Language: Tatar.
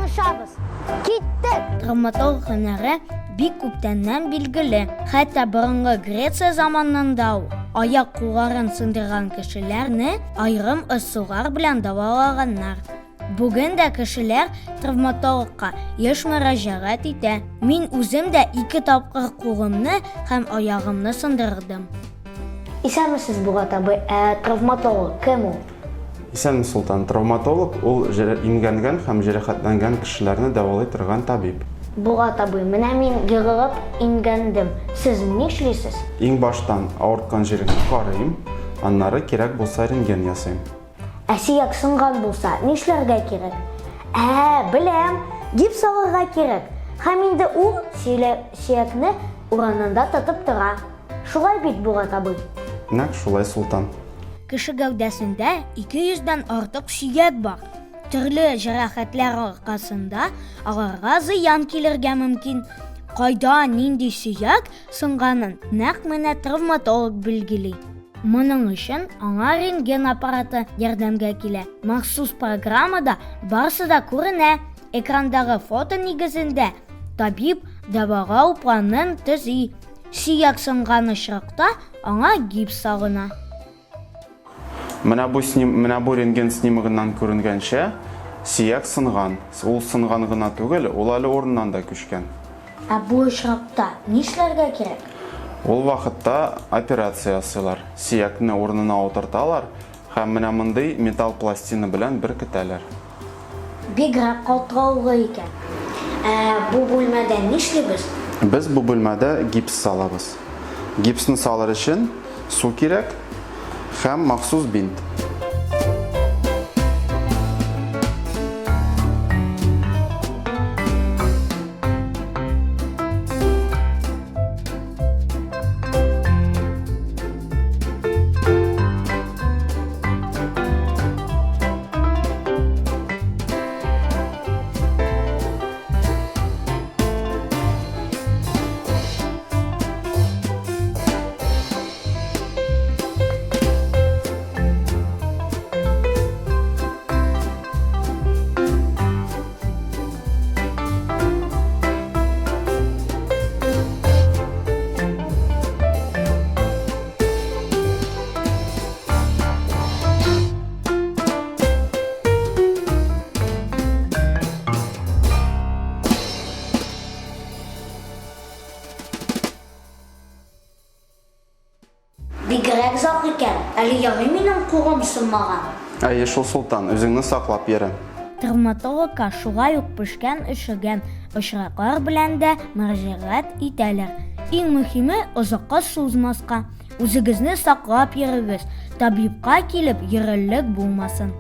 танышабыз. Киттек! Травматолог һөнәре бик күптәннән билгеле. Хәтта борынгы Греция заманында аяк кулларын сындырган кешеләрне айрым ысуллар белән дәвалаганнар. Бүген дә кешеләр травматологка еш мөрәҗәгать итә. Мин үзем дә 2 тапкыр кулымны һәм аягымны сындырдым. Исәнмесез, Булат абый, травматолог кем ул? Исән Султан, травматолог ул имгәнгән һәм җәрәхәтләнгән кешеләрне дәвалый торган табиб. Булат абый, менә мин йығылып имгәндем. Сез нишлисез? Иң баштан авырткан җиреңне карыйм, аннары кирәк булса рентген ясыйм. Сөяк сынган булса, нишләргә кирәк? Беләм, гипс салырга кирәк. Һәм инде ул сөякне урынында тотып тора. Шулай бит, Булат абый? Нәкъ шулай, Султан. Кеше гәүдәсендә 200-дән артык сөяк бар. Төрле җәрәхәтләр аркасында аларга зыян килергә мөмкин. Кайда нинди сөяк сынганын нәкъ менә травматолог билгели. Моның өчен аңа рентген аппараты ярдәмгә килә. Махсус программада барысы да күренә. Экрандагы фото нигезендә табиб дәвалау планын төзи. Сөяк сынган очракта аңа гипс салына. Менә бу рентген снимогыннан күренгәнчә, сөяк сынган. Ул сынган гына түгел, ул әле урыннан да күчкән. Бу очракта нишләргә кирәк? Ул вакытта операция ясыйлар. Сөякне урынына утырталар һәм менә мондый металл пластина белән беркетәләр. Бигрәк калтыраулы икән. Бу бүлмәдә нишлибез? Без бу бүлмәдә гипс салабыз. Гипсны салыр өчен су кирәк һәм махсус бинт. Бигрәк зак икән. Әле яңа минем кулым сынмаган. Әйе шул, Султан, үзеңне саклап йөрә. Травматологка шулай ук пешкән өшегән очраклар белән дә мөрәҗәгать итәләр. Иң мөһиме озакка сузмаска. Үзегезне саклап йөрегез. Табибка килеп йөрерлек булмасын.